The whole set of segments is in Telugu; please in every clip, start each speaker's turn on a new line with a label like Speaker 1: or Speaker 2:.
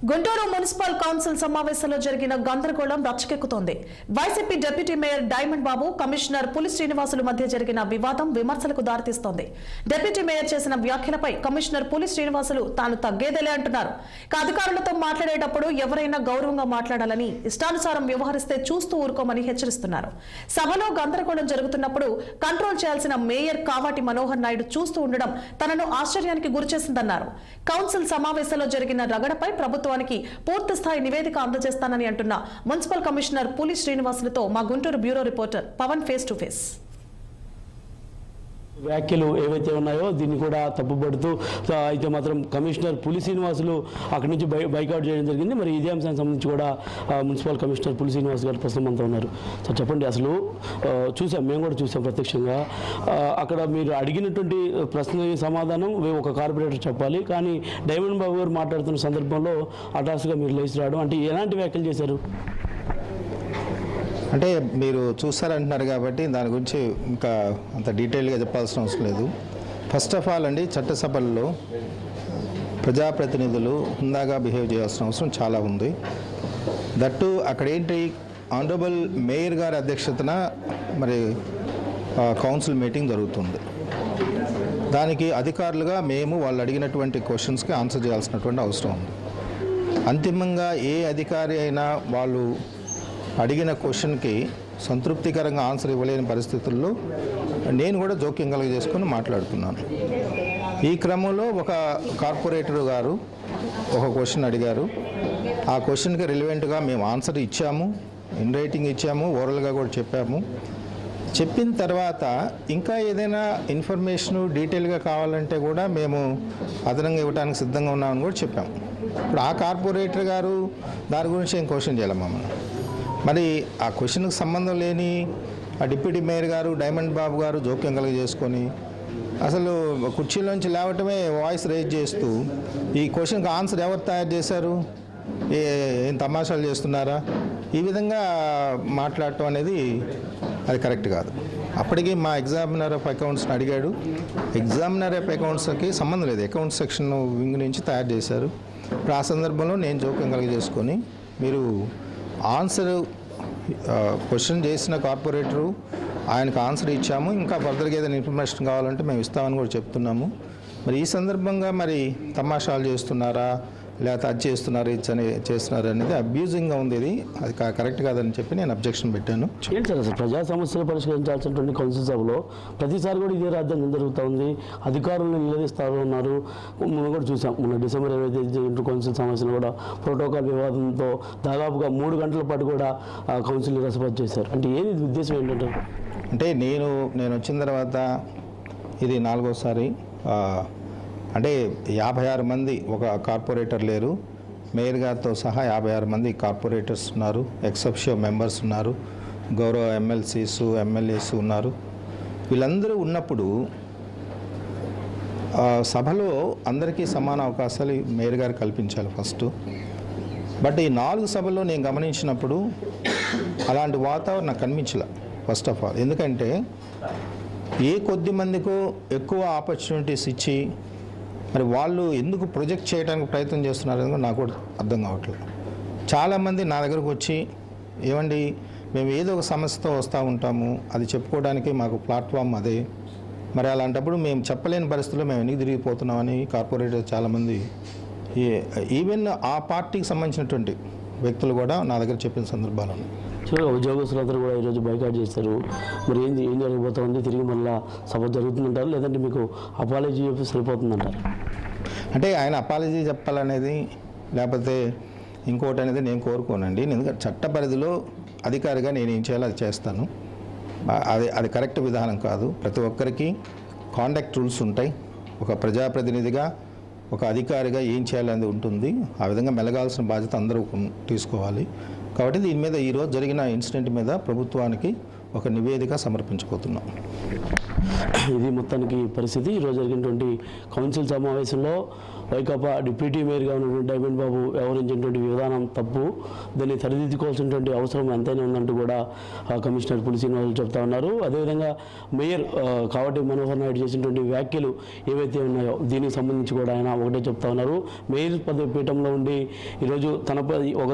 Speaker 1: గుంటూరు మున్సిపల్ కౌన్సిల్ సమావేశంలో జరిగిన గందరగోళం రచ్చకెక్కుతోంది. వైసీపీ డిప్యూటీ మేయర్ డైమండ్ బాబు, కమిషనర్ పులి శ్రీనివాసుల మధ్య జరిగిన వివాదం విమర్శలకు దారితీస్తోంది. డిప్యూటీ మేయర్ చేసిన వ్యాఖ్యలపై కమిషనర్ పులి శ్రీనివాసులు తాను తగ్గేదేలే అంటున్నారు. అధికారులతో మాట్లాడేటప్పుడు ఎవరైనా గౌరవంగా మాట్లాడాలని, ఇష్టానుసారం వ్యవహరిస్తే చూస్తూ ఊరుకోమని హెచ్చరిస్తున్నారు. సభలో గందరగోళం జరుగుతున్నప్పుడు కంట్రోల్ చేయాల్సిన మేయర్ కావాటి మనోహర్ నాయుడు చూస్తూ ఉండడం తనను ఆశ్చర్యానికి గురిచేసిందన్నారు. కౌన్సిల్ సమావేశంలో జరిగిన రగడపై ప్రభుత్వం పూర్తి స్థాయి నివేదిక అందజేస్తానని అంటున్న మున్సిపల్ కమిషనర్ పులి శ్రీనివాసులతో మా Guntur bureau reporter Pavan face to face.
Speaker 2: వ్యాఖ్యలు ఏవైతే ఉన్నాయో దీన్ని కూడా తప్పుపడుతూ అయితే మాత్రం కమిషనర్ పులి శ్రీనివాసులు అక్కడి నుంచి బైకౌట్ చేయడం జరిగింది. మరి ఇదే అంశానికి సంబంధించి కూడా మున్సిపల్ కమిషనర్ పులి శ్రీనివాస్ గారు ప్రస్తుతం అంతా ఉన్నారు. సార్ చెప్పండి, అసలు మేము కూడా చూసాం ప్రత్యక్షంగా. అక్కడ మీరు అడిగినటువంటి ప్రశ్న సమాధానం ఒక కార్పొరేటర్ చెప్పాలి, కానీ డైమండ్ బాబు గారు మాట్లాడుతున్న సందర్భంలో హఠాత్తుగా మీరు లేచి రావడం, అంటే ఎలాంటి వ్యాఖ్యలు చేశారు?
Speaker 3: అంటే మీరు చూస్తారంటున్నారు కాబట్టి దాని గురించి ఇంకా అంత డీటెయిల్గా చెప్పాల్సిన అవసరం లేదు. ఫస్ట్ ఆఫ్ ఆల్ అండి, చట్టసభల్లో ప్రజాప్రతినిధులు హుందాగా బిహేవ్ చేయాల్సిన అవసరం చాలా ఉంది. దట్టు అక్కడ ఏంటి, ఆనరబుల్ మేయర్ గారి అధ్యక్షతన మరి కౌన్సిల్ మీటింగ్ జరుగుతుంది. దానికి అధికారులుగా మేము వాళ్ళు అడిగినటువంటి క్వశ్చన్స్కి ఆన్సర్ చేయాల్సినటువంటి అవసరం ఉంది. అంతిమంగా ఏ అధికారి అయినా వాళ్ళు అడిగిన క్వశ్చన్కి సంతృప్తికరంగా ఆన్సర్ ఇవ్వలేని పరిస్థితుల్లో నేను కూడా జోక్యం కలుగజేసుకొని మాట్లాడుతున్నాను. ఈ క్రమంలో ఒక కార్పొరేటర్ గారు ఒక క్వశ్చన్ అడిగారు. ఆ క్వశ్చన్కి రిలవెంట్గా మేము ఆన్సర్ ఇచ్చాము, ఇన్ రైటింగ్ ఇచ్చాము, ఓరల్గా కూడా చెప్పాము. చెప్పిన తర్వాత ఇంకా ఏదైనా ఇన్ఫర్మేషను డీటెయిల్గా కావాలంటే కూడా మేము అదనంగా ఇవ్వడానికి సిద్ధంగా ఉన్నామని కూడా చెప్పాము. ఇప్పుడు ఆ కార్పొరేటర్ గారు దాని గురించి ఏం క్వశ్చన్ చేయాలి మమ్మల్ని. మరి ఆ క్వశ్చన్కి సంబంధం లేని ఆ డిప్యూటీ మేయర్ గారు డైమండ్ బాబు గారు జోక్యం కలుగజేసుకొని అసలు కుర్చీలోంచి లేవటమే వాయిస్ రేజ్ చేస్తూ ఈ క్వశ్చన్కి ఆన్సర్ ఎవరు తయారు చేశారు, ఏం తమాషాలు చేస్తున్నారా, ఈ విధంగా మాట్లాడటం అనేది అది కరెక్ట్ కాదు. అప్పటికి మా ఎగ్జామినర్ ఆఫ్ అకౌంట్స్ని అడిగాడు. ఎగ్జామినర్ ఆఫ్ అకౌంట్స్కి సంబంధం లేదు, అకౌంట్స్ సెక్షన్ వింగ్ నుంచి తయారు చేశారు. ఇప్పుడు ఆ సందర్భంలో నేను జోక్యం కలుగజేసుకొని మీరు ఆన్సర్ క్వశ్చన్ చేసిన కార్పొరేటరు ఆయనకు ఆన్సర్ ఇచ్చాము, ఇంకా ఫర్దర్గా ఏదైనా ఇన్ఫర్మేషన్ కావాలంటే మేము ఇస్తామని కూడా చెప్తున్నాము. మరి ఈ సందర్భంగా మరి తమాషాలు చేస్తున్నారా, లేకపోతే అది చేస్తున్నారు, ఇది చేస్తున్నారు అనేది అబ్యూజింగ్గా ఉంది. ఇది అది కరెక్ట్ కాదని చెప్పి నేను అబ్జెక్షన్ పెట్టాను.
Speaker 2: ఏంటి సార్, అసలు ప్రజా సమస్యలు పరిష్కరించాల్సినటువంటి కౌన్సిల్ సభలో ప్రతిసారి కూడా ఇదే రాజ్యాంగం జరుగుతూ ఉంది, అధికారులను నిలదీస్తూ ఉన్నారు. మనం కూడా చూసాం, మొన్న డిసెంబర్ 25 కౌన్సిల్ సమావేశంలో కూడా ప్రోటోకాల్ వివాదంతో దాదాపుగా 3 గంటల పాటు కూడా కౌన్సిల్ రసపతి చేశారు. అంటే ఏది ఉద్దేశం ఏంటంటే,
Speaker 3: అంటే నేను వచ్చిన తర్వాత ఇది 4వసారి. అంటే 56 మంది ఒక కార్పొరేటర్ లేరు, మేయర్ గారితో సహా 56 మంది కార్పొరేటర్స్ ఉన్నారు, ఎక్సెప్షియో మెంబర్స్ ఉన్నారు, గౌరవ ఎమ్మెల్సీస్ ఎమ్మెల్యేస్ ఉన్నారు. వీళ్ళందరూ ఉన్నప్పుడు సభలో అందరికీ సమాన అవకాశాలు మేయర్ గారు కల్పించాలి ఫస్ట్. బట్ ఈ 4 సభల్లో నేను గమనించినప్పుడు అలాంటి వాతావరణం నాకు కనిపించలే ఫస్ట్ ఆఫ్ ఆల్. ఎందుకంటే ఏ కొద్ది మందికో ఎక్కువ ఆపర్చునిటీస్ ఇచ్చి మరి వాళ్ళు ఎందుకు ప్రొజెక్ట్ చేయడానికి ప్రయత్నం చేస్తున్నారని నాకు కూడా అర్థం కావట్లేదు. చాలామంది నా దగ్గరకు వచ్చి, ఏమండి మేము ఏదో ఒక సమస్యతో వస్తూ ఉంటాము, అది చెప్పుకోవడానికి మాకు ప్లాట్ఫామ్ అదే, మరి అలాంటప్పుడు మేము చెప్పలేని పరిస్థితుల్లో మేము ఎందుకు తిరిగిపోతున్నామని కార్పొరేటర్ చాలామంది, ఈవెన్ ఆ పార్టీకి సంబంధించినటువంటి వ్యక్తులు కూడా నా దగ్గర చెప్పిన సందర్భాలు ఉన్నాయి.
Speaker 2: ఉద్యోగస్తులందరూ కూడా ఈరోజు బైకాట్ చేస్తారు. మరి ఏం జరగబోతుంది, తిరిగి మళ్ళీ సభ జరుగుతుందంటారు, లేదంటే మీకు అపాలజీ చెప్పి సరిపోతుందంటారు?
Speaker 3: అంటే ఆయన అపాలజీ చెప్పాలనేది లేకపోతే ఇంకోటి అనేది నేను కోరుకోనండి. ఎందుకంటే చట్ట పరిధిలో అధికారిగా నేను ఏం చేయాలో అది చేస్తాను. అది కరెక్ట్ విధానం కాదు. ప్రతి ఒక్కరికి కాండక్ట్ రూల్స్ ఉంటాయి. ఒక ప్రజాప్రతినిధిగా ఒక అధికారిగా ఏం చేయాలనేది ఉంటుంది. ఆ విధంగా మెలగాల్సిన బాధ్యత అందరూ తీసుకోవాలి. కాబట్టి దీని మీద ఈరోజు జరిగిన ఇన్సిడెంట్ మీద ప్రభుత్వానికి ఒక నివేదిక సమర్పించబోతున్నాం.
Speaker 2: ఇది మొత్తానికి పరిస్థితి. ఈరోజు జరిగినటువంటి కౌన్సిల్ సమావేశంలో వైకాపా డిప్యూటీ మేయర్గా ఉన్నటువంటి డైమండ్ బాబు వ్యవహరించినటువంటి విధానం తప్పు, దాన్ని సరిదిద్దుకోవాల్సినటువంటి అవసరం ఎంతైనా ఉందంటూ కూడా కమిషనర్ పులి శ్రీనివాసులు చెప్తా ఉన్నారు. అదేవిధంగా మేయర్ కావటి మనోహర్ నాయుడు చేసినటువంటి వ్యాఖ్యలు ఏవైతే ఉన్నాయో దీనికి సంబంధించి కూడా ఆయన ఒకటే చెప్తా ఉన్నారు. మేయర్ పదవి పీఠంలో ఉండి ఈరోజు తనపై ఒక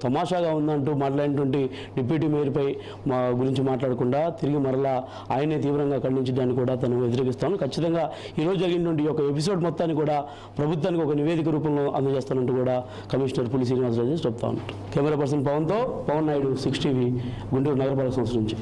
Speaker 2: తమాషాగా ఉందంటూ మాట్లాడినటువంటి డిప్యూటీ మేయర్పై గురించి మాట్లాడకుండా తిరిగి మరలా ఆయనే తీవ్రంగా ఖండించడాన్ని కూడా తను వ్యతిరేకిస్తాను. ఖచ్చితంగా ఈరోజు జరిగినటువంటి ఒక ఎపిసోడ్ మొత్తాన్ని కూడా ప్రభుత్వానికి ఒక నివేదిక రూపంలో అందజేస్తానంటూ కూడా కమిషనర్ పులి శ్రీనివాసరావు చెప్తా ఉంటారు. కెమెరా పర్సన్ పవన్తో పవన్ నాయుడు, 6 టీవీ, గుంటూరు నగరపాలక సంస్థ నుంచి.